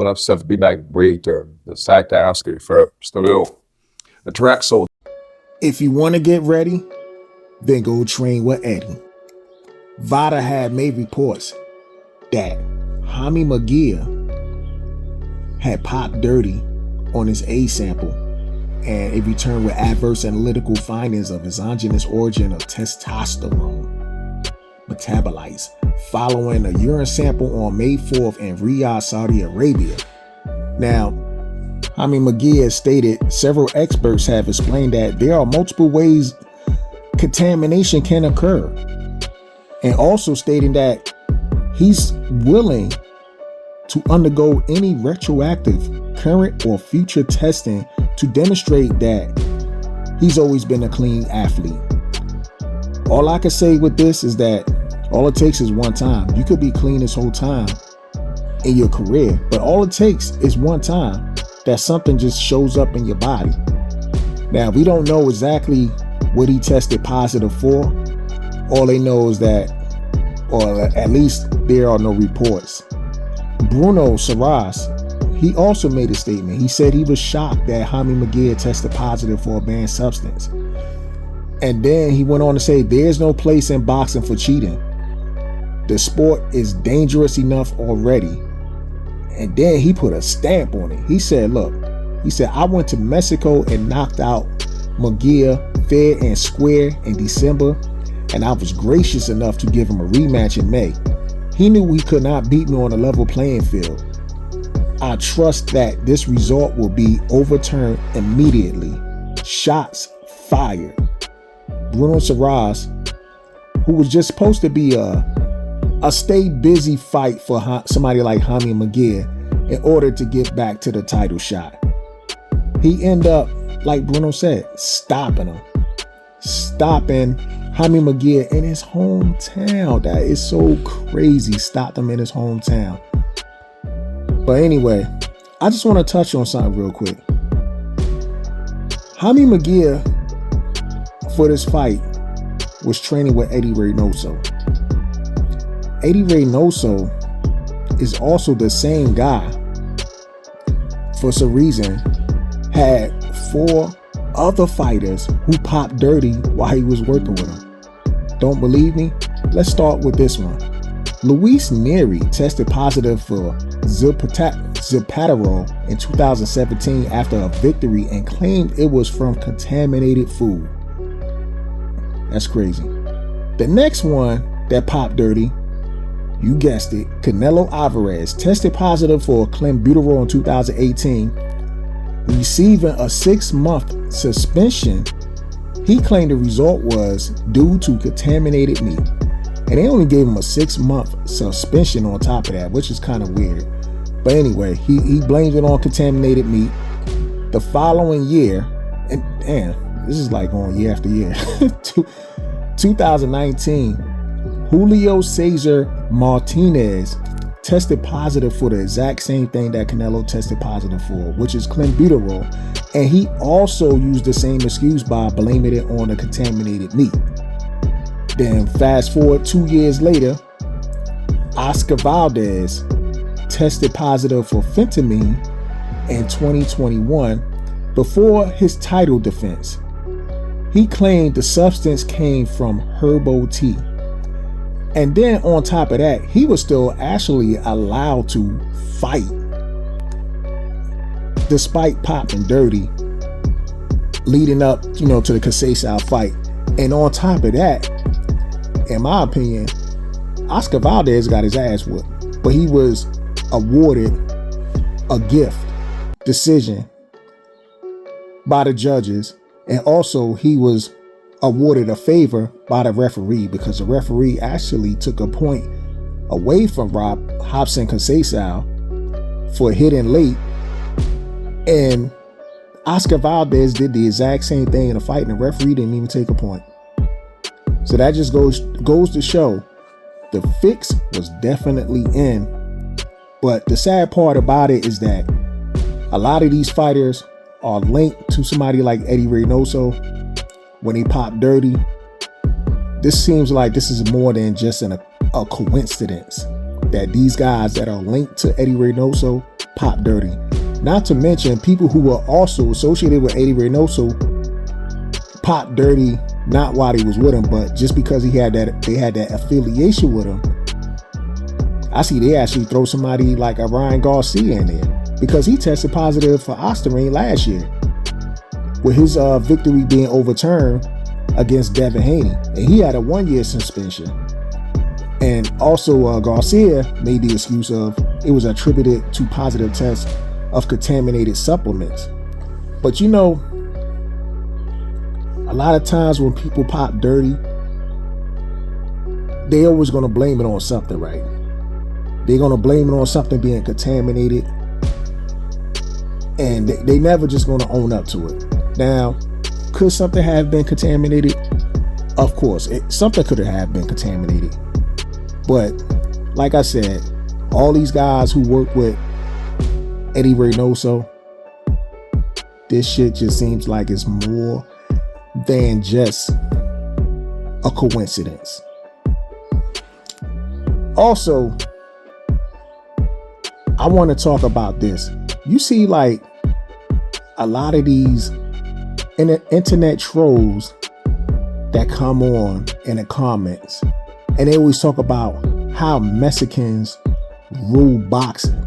wnaw bilang breeder sa task for studio. The track so If you want to get ready, then go train with Eddy. VADA had made reports that Jaime Mungia had popped dirty on his A sample, and it returned with adverse analytical findings of exogenous origin of testosterone metabolites following a urine sample on May 4th in Riyadh, Saudi Arabia. Now, Jaime Mungia stated several experts have explained that there are multiple ways contamination can occur, and also stating that he's willing to undergo any retroactive, current, or future testing to demonstrate that he's always been a clean athlete. All I can say with this is that all it takes is one time. You could be clean this whole time in your career, but all it takes is one time that something just shows up in your body. Now, we don't know exactly what he tested positive for. All they know is that, or at least there are no reports. Bruno Saras, he also made a statement. He said he was shocked that Jaime Mungia tested positive for a banned substance. And then he went on to say, there's no place in boxing for cheating. The sport is dangerous enough already. And then he put a stamp on it. He said, look, I went to Mexico and knocked out Mungia fair and square in December, and I was gracious enough to give him a rematch in May. He knew he could not beat me on a level playing field. I trust that this result will be overturned immediately. Shots fired. Bruno Saras, who was just supposed to be a stay busy fight for somebody like Jaime Mungia in order to get back to the title shot, he ended up, like Bruno said, stopping Jaime Mungia in his hometown. That is so crazy. Stopped him in his hometown. But anyway, I just want to touch on something real quick. Jaime Mungia, for this fight, was training with Eddy Reynoso. Eddy Reynoso is also the same guy, for some reason, had 4 other fighters who popped dirty while he was working with him. Don't believe me? Let's start with this one. Luis Neri tested positive for Zipaterol in 2017 after a victory and claimed it was from contaminated food. That's crazy. The next one that popped dirty, you guessed it, Canelo Alvarez tested positive for clenbuterol in 2018, receiving a 6-month suspension. He claimed the result was due to contaminated meat, and they only gave him a 6-month suspension on top of that, which is kind of weird. But anyway, he blamed it on contaminated meat. The following year, and damn, this is like going year after year, 2019, Julio Cesar Martinez tested positive for the exact same thing that Canelo tested positive for, which is clenbuterol, and he also used the same excuse by blaming it on the contaminated meat. Then fast forward 2 years later, Oscar Valdez tested positive for fentanyl in 2021 before his title defense. He claimed the substance came from herbal tea. And then on top of that, he was still actually allowed to fight despite popping dirty leading up, to the Casey fight. And on top of that, in my opinion, Oscar Valdez got his ass whooped, but he was awarded a gift decision by the judges, and also he was awarded a favor by the referee, because the referee actually took a point away from Robson Conceição for hitting late, and Oscar Valdez did the exact same thing in the fight, and the referee didn't even take a point. So that just goes to show the fix was definitely in. But the sad part about it is that a lot of these fighters are linked to somebody like Eddy Reynoso. When he popped dirty, this seems like this is more than just a coincidence. that these guys that are linked to Eddy Reynoso pop dirty. Not to mention people who were also associated with Eddy Reynoso pop dirty, not while he was with him, but just because they had that affiliation with him. I see they actually throw somebody like a Ryan Garcia in there because he tested positive for Ostarine last year, with his victory being overturned against Devin Haney, and he had a 1-year suspension. And also Garcia made the excuse of it was attributed to positive tests of contaminated supplements. But you know, a lot of times when people pop dirty, they always gonna blame it on something, right? They're gonna blame it on something being contaminated, and they never just gonna own up to it. Now, could something have been contaminated? Of course, something could have been contaminated. But like I said, all these guys who work with Eddy Reynoso, this shit just seems like it's more than just a coincidence. Also, I want to talk about this. You see, like, a lot of these internet trolls that come on in the comments, and they always talk about how Mexicans rule boxing.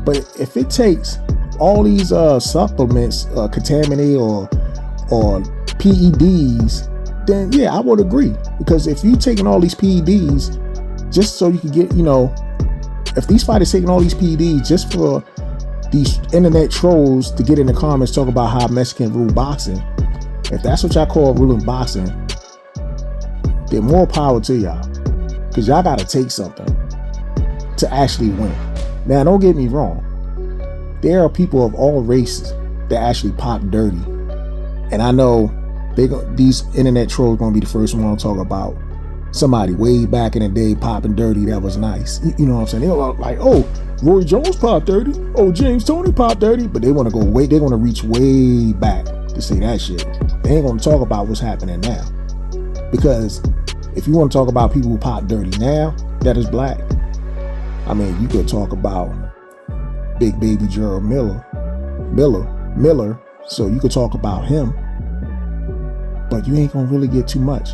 But if it takes all these supplements contaminated or PEDs, then yeah, I would agree. Because if you're taking all these PEDs just so you can get, you know, if these fighters taking all these PEDs just for these internet trolls to get in the comments talk about how Mexican rule boxing, if that's what y'all call ruling boxing, then more power to y'all. Because y'all got to take something to actually win. Now, don't get me wrong. There are people of all races that actually pop dirty. And I know these internet trolls going to be the first one to talk about somebody way back in the day popping dirty that was nice. You know what I'm saying? They're like, oh, Roy Jones popped dirty. Oh, James Toney popped dirty. But they want to they're going to reach way back to say that shit. They ain't going to talk about what's happening now. Because if you want to talk about people who pop dirty now that is black, I mean, you could talk about Big Baby Gerald Miller. So you could talk about him, but you ain't gonna really get too much.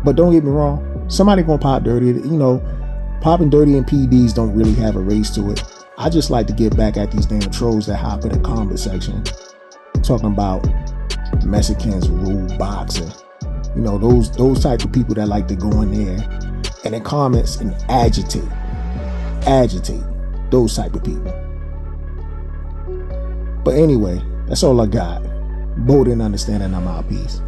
But don't get me wrong, somebody gonna pop dirty. You know, popping dirty and PEDs don't really have a race to it. I just like to get back at these damn trolls that hop in the comment section talking about Mexicans rule boxing. You know, those type of people that like to go in there and in comments and agitate those type of people. But anyway, that's all I got. Bold and understanding, I'm out. Peace.